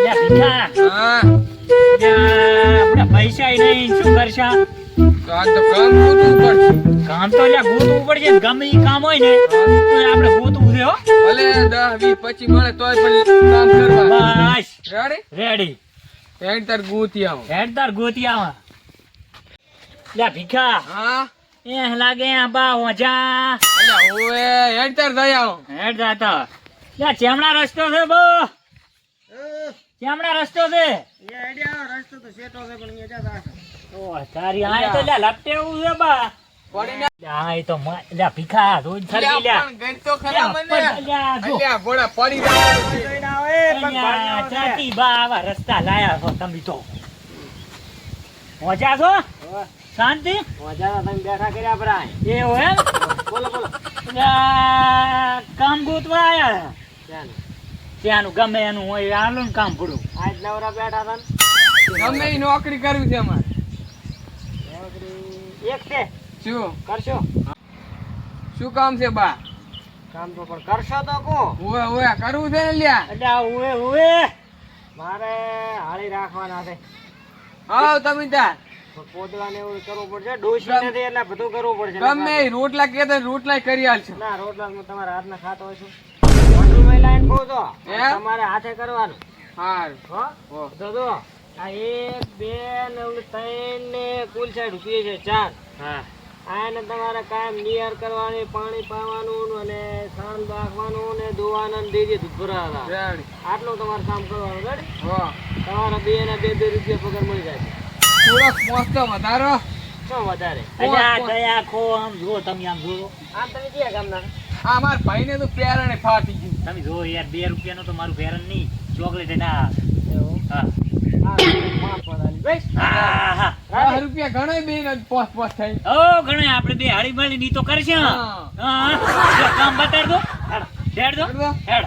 લે ભીખા હા આપણે પૈસા નહીં શું કરશા તો આ તો કામ ગોતવું પડશે. કામ તો લ્યા ગોતવું પડશે ને. ગમે ઈ કામ હોય ને તો આપણે ગોતવું છે હો. ભલે 10 20 25 મળે તોય પણ કામ કરવા. બસ રેડી રેડી હેડ તાર ગોતી આવો. હેડદાર ગોતી આવા. લે ભીખા હા એ લાગે આ બા હોજા અલ્યા ઓએ હેડ તાર જઈ આવો. હેડ જાતા. લે ચેમડા રસ્તો છે બો ચેમડા રસ્તો છે ઓ તારી આ તો લે લપટે એવું છે બા પડીને આ તો લે ભીખા રોજ થરકી લે અલ્યા પણ ગઈ તો ખરા મને. અલ્યા જો અલ્યા ભોળા પડી જવાનું છે. અલ્યા ચાતી બા આવા રસ્તા લાયા છો તમે તો હોજા છો શાંતિ એવું એમ અલ્યા, કામ ગોતવા આયા ત્યાંનું ગમે એનું હોય આલો ને કામ પૂરું ગમે ઈ નોકરી કરવી છે અમારે. એક છે શું કરશો શું કામ છે બા? કામ તો પણ કરશો તો કો ઓએ ઓએ કરવું છે ને લ્યા. અલ્યા ઉવે ઉવે મારે હાળી રાખવાના છે આવ તમે તાર પોદળાને એવું કરવું પડશે ડોશી નથી એટલે બધું કરવું પડશે ગમે ઈ રોટલા કે રોટલા કરી આલશું. ના રોટલા તમારા હાથના ખાતો હોય છું હોટલમાં લાઈન કહું તો એમ? તમારે હાથે કરવાનું હારું હો હો. તો જો આ 1 2 ને ઓલું 3 ને કુલ 60 રૂપિયા છે 4 હા આને તમારે કાયમ નિયર કરવાની પાણી પાવાનું અને સાણ રાખવાનું ને દોવાના ને દેજે દૂધ ભરાવા રેડી આટલું તમારે કામ કરવાનું રેડી હો. તમારા બે ના 2 રૂપિયા પગાર મળી જાય થોડોક મોસ્તો વધારો. શું વધારે કોણ? અલ્યા કયા ખો આમ જુઓ તમે આમ જુઓ આમ તમે ક્યાં ગામના આ માર ભાઈને તો પેરણે ફાટી ગયું. તમે જુઓ યાર 2 રૂપિયાનું તો મારું ફેરન નહીં ચોકલેટ ના હા હા હા 10 રૂપિયા ઘણો બેન પોસ પોસ થઈ. ઓ ઘણા આપણે બે હાળી મળી ની તો કરશે હા. હા જો કામ બતાડ દો હેડ દો હેડ દો. હેડ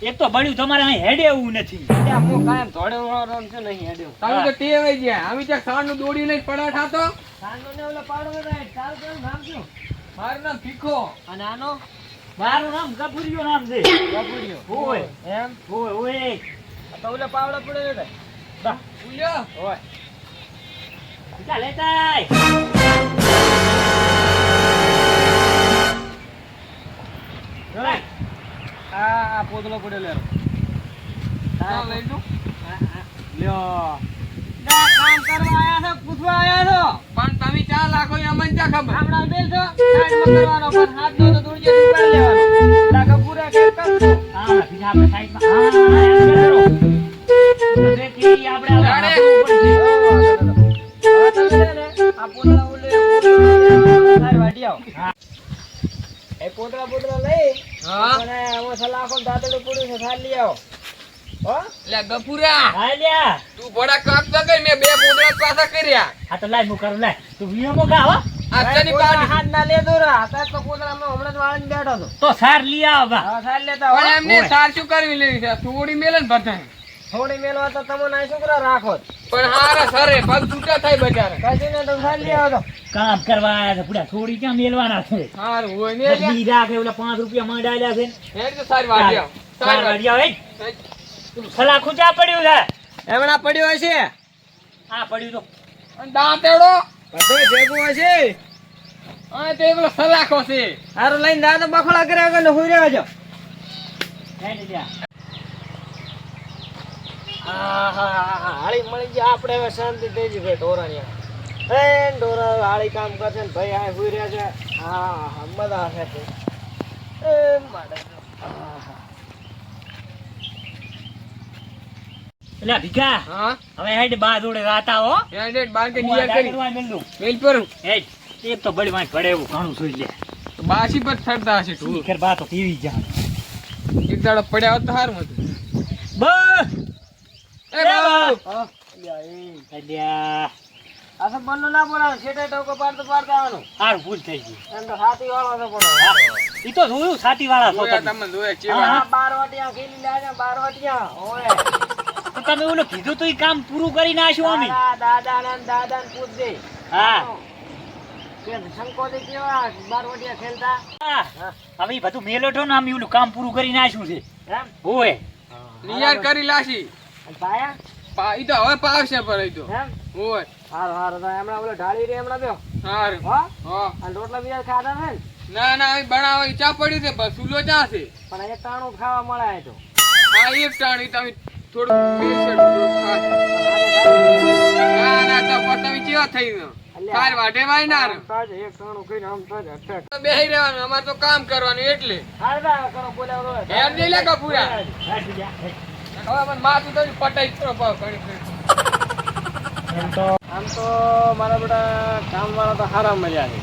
એક તો બળ્યું તમારે અહીં હેડે એવું નથી હું કાયમ ધોડે રમ છે નહીં હેડે તમે તો ટેવાઈ ગયા. અમે ત્યાં સાણનું દોડી લઈને પડાઠા તો. સાંજનો ને ઓલો પાડો ને ચાલ કેવું નામ શું મારું નામ ભીખો. અને આનો મારું નામ ગફુરિયો નામ છે ગફુરિયો. ઓય એમ ઓય ઓય તો ઓલો પાવડો પડે ને બા ઉલ્યો. ઓય ચાલ લેતાય ઓય આ પોદલો પડ્યો લેરો ચાલ લઈ લો. લ્યો ના કામ કરવા આયા છો પૂછવા આયા છો પણ તમે ચા લાખો એ અમને ક્યાં ખબર? હમણાં બેલ છો સાઈડમાં કરવાનો પણ હાથ નો તો દોડજે ઉપર લેવાનો લાખો પૂરા કે કરતો હા બીજા આપણે સાઈડમાં હા એમ કરો તો દેખી આપણે જાણે. આ પોદળા ઓલે તાર વાડી આવો હા એ પોદળા લઈ હા અને હું સલાખો દાદડું પડ્યું છે થાળ લઈ આવો હો લે ગફુરા હા લ્યા તું ભડા કાપ તો કઈ મેં 2 પોદળા પાછા કર્યા. હા તો લાય હું કરું લાય તું વિયમો ગા હો આ તની પાડી. હાથ ના લેતો રા તાર તો પોદળામાં હમણાં જ વાળીને બેઠો તો તો સાર લઈ આવ બા હા સાર લેતા પણ એમને સાર શું કરવી લેવી છે? થોડી મેલે ને બધા. થોડી મેલવા તો તમને આ છોકરા રાખો પણ હારા સરે પગ છૂટા થાય બજાર. કશી ને તો સાર લઈ આવો તો કામ કરવા આયા છે પૂરા થોડી ક્યાં મેલવાના છે હારું હોય ને લ્યા. બધી રાખે ઓલા 5 રૂપિયા માંડાલ્યા છે હેડ તો સારી વાડી આવ. સાર વાડી આવ એ સલાખું ચા પડ્યું છે એમણા પડ્યું હશે હા પડ્યું તો અને દાંતેડો બધું ભેગું હશે આ તે પેલો સલાખો છે. હારું લઈને દાદા બખડા કર્યા વગર ને હુઈ રહેવા જો હાળી મળી જાય આપણે હવે શાંતિ થઈ ગઈ ભાઈ ઢોરાની એ ઢોરા હાળી કામ કરશે ને ભાઈ આ હુઈ રહ્યા છે હા હા મજા હશે એ માડે એટલે ભીખા હા હવે હેડ બા જોડે રાતા હો હેડ હેડ બાર કે નિયર કરી મેલ પર હેડ એક તો બળી માં પડે એવું ઘણું જોઈ લે તો બાસી પર થરતા હશે તું. ખરેખર બા તો પીવી જા એક દાડો પડ્યા હોત તો હારું હતું. બસ એ બાબુ અલ્યા આ તો બંને ના બોલાવ છેટે ટોકો પાડતો આવવાનું હારું ભૂલ થઈ ગઈ એમ તો સાતી વાળો તો પણ ઈ તો જોયું સાતી વાળા છો જોયા તમે તમને જોયા ચેવા. 12 વાટિયા ખેલી લાયા 12 વાટિયા ઓય તો તમે ઓલું કીધું તો ઈ કામ પૂરું કરી નાખ્યું અમે દાદા ને પૂછ દે હા કેમ શંકોદી કેવા 12 વાટિયા ખેલતા હવે ઈ બધું મેલોઠો ને અમે ઓલું કામ પૂરું કરી નાખ્યું છે એમ ઓય નિયાર કરી લાશી. અને પાયા ઈ તો હવે પાવશે પર ઈ તો. એમ ઓય. હારું તો હમણાં ઓલો ઢાળી રે હમણાં બેહો હારું. હો હા. અને રોટલા બીજા ખાધા છે ને ના ના અહીં બનાવો ઈ ચા પડ્યું છે બસ સુલો ચા છે. પણ અહીંયા ટાણું ખાવા મળે આ તો આ એક ટાણી તમે થોડું બેસડ ખાસ. ના ના તો પણ તમે કેવા થઈ ગયો. કાલ વાટે વાય ના રે. આમ તો જ એક ટાણું ખાઈને આમ તો જ અટક. તો બેહી રહેવાનું અમાર તો કામ કરવાનું એટલે. હારું તો કરો બોલાવો એમ નહીં લાગે પૂરા. હાજી જા. હવે મને માથું તો પટાઈ કરો પાવ ઘણી. આમ તો મારા બધા કામવાળા તો સારા મળ્યા છે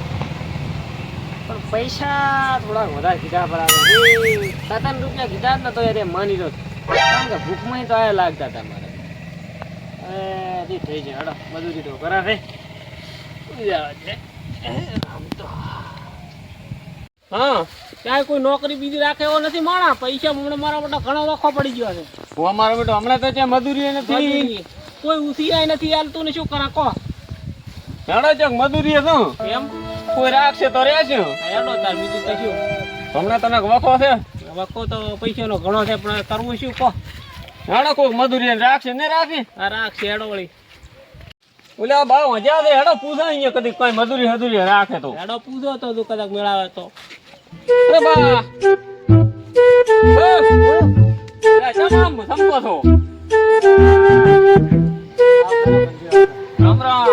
પણ પૈસા થોડાક વધારે કીધા બરાબર 7 રૂપિયા કીધા જ ને તો યાર એ માની રહ્યો કારણ કે ભૂખમાં તો આ લાગતા હતા મારે દી થઈ જાય હડો મજૂરી તો કરા છે આમ તો હા ક્યાંય કોઈ નોકરી બીજી રાખે એવો નથી માણા પૈસા હમણાં મારા બધા ઘણો વખો પડી ગયો છે અમારો બેટો હમણાં તો ત્યાં મજૂરી નથી. કોઈ ઉસીરાય નથી હાલતું ને શું કરા કહો હેડો ચક મજૂરી હતું. એમ કોઈ રાખશે તો રહેશે. હેડો તાર બીજું કશું હમણાં તને વખો છે. વખો તો પૈસાનો ઘણો છે પણ કરવું શું કહો હેડો કોઈ મજૂરી રાખશે ને રાખે. આ રાખશે હેડો વળી ઓલા બા મજા છે હેડો પૂછે અહીંયા કદી કોઈ મજૂરી હજૂરી રાખે તો. હેડો પૂછો તો તું કદાચ મેળાવે તો અરે બા બસ તમામ સંપો છો. રામ રામ.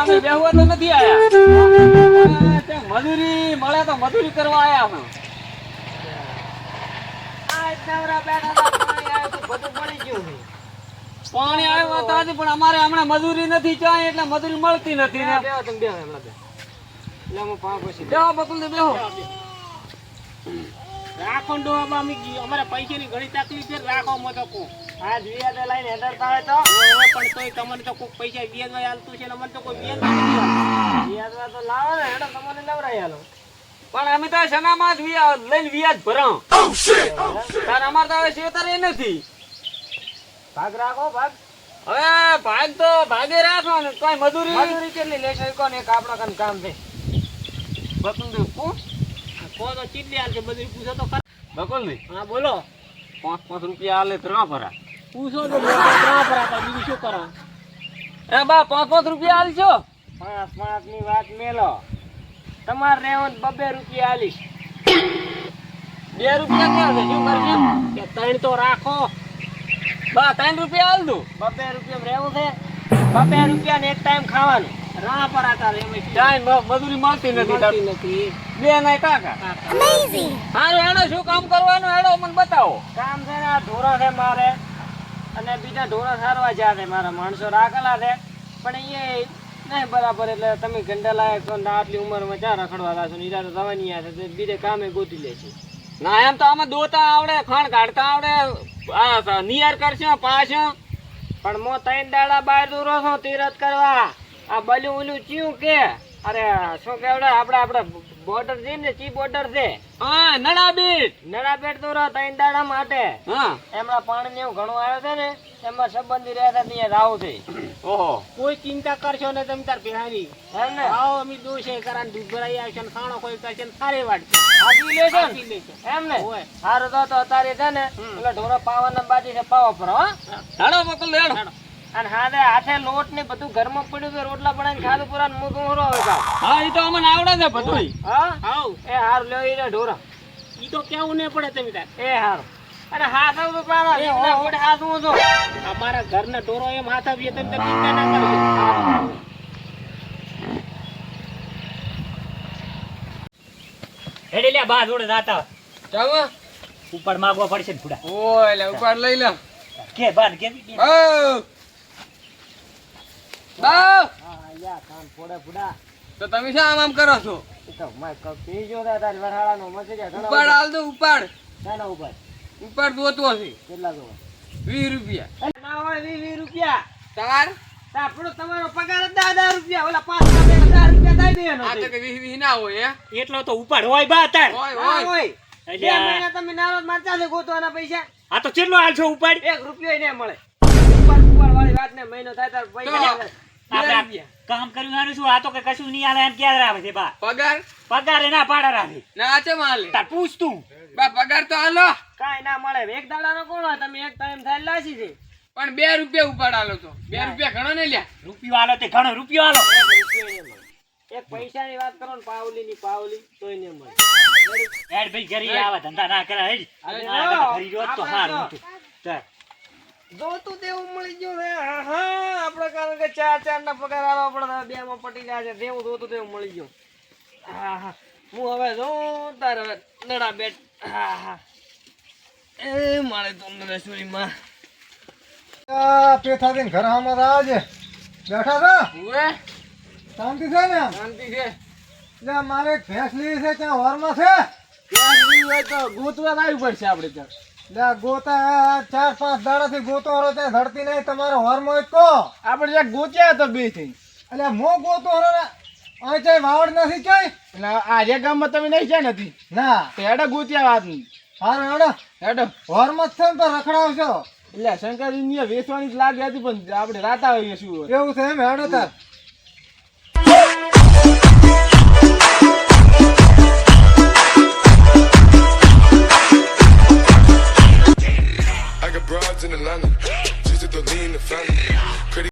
અમે બેહવા તો નથી આયા. મજૂરી મળે તો મજૂરી કરવા આયા અમે. પાણી આવ્યું તો આજે પણ અમારે હમણાં મજૂરી નથી ચાય એટલે મજૂરી મળતી નથી ને. બેહો બકુલ ને બેહો. રાખો ડોબા અમારે પૈસાની ઘણી તકલીફ છે રાખો મતો કો આ વ્યાજ લઈને હેડરતા હોય તો પણ તોય તમને તો કોઈ પૈસા વ્યાજમાં હાલતું છે ને અમને તો કોઈ વ્યાજમાં તો લાવો ને હેડો તમને લવરાઈ હાલો પણ અમે તો સનામાં જ લઈને વ્યાજ ભરાવ. તાર અમારે તો હવે શેતર એ નથી. ભાગ રાખો ભાગ હવે ભાગ તો ભાગે રાખો ને કોઈ મજૂરી કેટલી લેશો કોને એક આપણા કામ કામ છે બકુલ કો તો ચીટલી હાલ છે બધું પૂછો તો ખરા બકુલ ની હા બોલો 5 રૂપિયા આલે ત્રણ ભરા. પૂછો તો ત્રણ ભરા બીજું શું કરો એ બા 5 રૂપિયા આલશો. 5 ની વાત મેલો તમારે રહેવું 2 રૂપિયા આલીશ 2 રૂપિયા ક્યાં છે શું કરશે કે 3 તો રાખો બા 3 રૂપિયા આલ દઉં. 2 રૂપિયા રહેવું છે 2 રૂપિયા ને એક ટાઈમ ખાવાનું રાહ પર આતા રે ચાય મજૂરી મળતી નથી. બે નાય કાકા હારું હેડો શું કામ કરવાનું હેડો મને બતાવો. કામ છે ને આ ઢોરા છે મારે અને બીજા ઢોરા સારવા જ્યાં છે મારા માણસો રાખેલા છે પણ એ નહીં બરાબર એટલે તમે ગંડા લાયક છો ને આટલી ઉંમરમાં ચા રખડવા લાશો ને ઈરા તો જવાની છે બીજે કામે ગોતી લે છે ના એમ તો અમે દોતા આવડે ખાણ કાઢતા આવડે આ નિયર કરશે પાછો પણ મો 3 દાડા બહાર દૂરો છો તીરથ કરવા આ બલ્યું ઓલું ચિયું કે અરે શું કેવડે આપણે બોર્ડર છે ને ચી બોર્ડર છે હા નડા બેટ દૂરો 3 દાડા માટે હા એમના પાણી ને એવું ઘણું આવ્યો છે ને એમાં સંબંધી રહેતા ત્યાં રાવ છે ઓહો કોઈ ચિંતા કરશો ને તમે તાર બિહારી એમ ને આવો અમે દોષે કરાને દૂધ ભરાઈ આવશે ને ખાણો કોઈ કરશે ને સારી વાટશે આપી લેશો એમ ને સારું તો અત્યારે છે ને એટલે ઢોરા પાવાના બાજી છે પાવા પર હો હેડો બકલ હેડો અને હાથે લોટ ને બધું ઘરમાં પડ્યું છે રોટલા બનાવીને ખાધું પુરા મોટું હોરો હોય હા ઈ તો અમને આવડે છે બધું. હા હાઉ એ હાર લ્યો ઈ ઢોરા ઈ તો કેવું ને પડે તમે તાર એ હાર અરે હાથ તો પાવા એ ઓડે હાથ હું છો અમારા ઘરના ઢોરો એમ હાથ આવીએ તમે ચિંતા ના કરજો હેડી લે બા જોડે જાતા ચાલો ઉપર માગવા પડશે ને ફુડા ઓય લે ઉપર લઈ લે કે બાન કે ઓ બા હા યા કાન ફોડે ફુડા તો તમે શું આમ કરો છો તો મે પી જો તાર વરહાળાનો મસેજા ઘણો ઉપર આલ દો ઉપર નાના ઉપર ઉપર દોતો છે કેટલા જો 20 રૂપિયા ના હોય 20 રૂપિયા તાર આપણો તમારો પગાર 10 રૂપિયા ઓલા 5 રૂપિયા દઈ દેવાનો આ તો કે 20 ના હોય હે એટલો તો ઉપાડ હોય બા તાર હોય બે મહિના તમે નારો મારતા છે ગોતવાના પૈસા આ તો કેટલો હાલ છો ઉપાડ 1 રૂપિયો ને મળે ઉપાડ વાળી વાત ને મહિનો થાય તાર પૈસા આપણે આ રૂપિયા. કામ કર્યું એનું શું? આ તો કે કશું નહીં આલે એમ ક્યારે આવે છે બા? પગાર પગાર એના પાડા રાખે. ના છે માલે તાર પૂછ તું. બા પગાર તો હાલો કાંઈ ના મળે એક દાડાનો કોણ હોય? તમે એક ટાઈમ થાય લાસી છે પણ 2 રૂપિયા ઉપાડાલો તો 2 રૂપિયા ઘણો ને લ્યા રૂપિયો આલો તે ઘણો રૂપિયો આલો. એક રૂપિયો નહીં મળે. એક પૈસાની વાત કરો ને પાવલીની પાવલી તોય નહીં મળે. હેડ ભાઈ ઘરે આવા ધંધા ના કરે હેડ. અરે આ જો, બધા ઘરી જોત તો આપણે હારું જો. હતું. ચાલ. જોતું તેવું મળી ગયું છે. હા આપણે કારણ કે 4 ના પગાર આલો આપણે 2 માં પટી જાય છે. જેવું જોતું તેવું મળી ગયું. હા હા હું હવે જોઉં તારે હવે નડા બેટ. હા હા એ મારે તો નરેશ્વરીમાં પેથાથી ઘર આમાં આવજે બેઠા છો ઉવે શાંતિ છે ને શાંતિ છે એટલે મારે એક ભેંસ લેવી છે ત્યાં વારમાં છે ક્યાં સુધી હોય તો ગોતવા લાવવી પડશે આપણે ત્યાં એટલે ગોતા 4-5 દાડાથી ગોતો હરો ત્યાં ધરતી નહીં તમારો વારમાં જ કહો આપણે જ્યાં ગોત્યા હતા બે થઈ એટલે મો ગોતો હરો ને અહીં કઈ વાવડ નથી કઈ એટલે આર્યા ગામમાં તમે નહીં જાય નથી ના તો હેડો ગોત્યા વાત નહીં સારું હેડો હેડો વારમાં જ છે ને તો રખડાવશો એટલે શંકરજી વેચવાની જ લાગે હતી પણ આપણે રાતા હોઈએ શું હોય એવું છે એમ હેડો તાર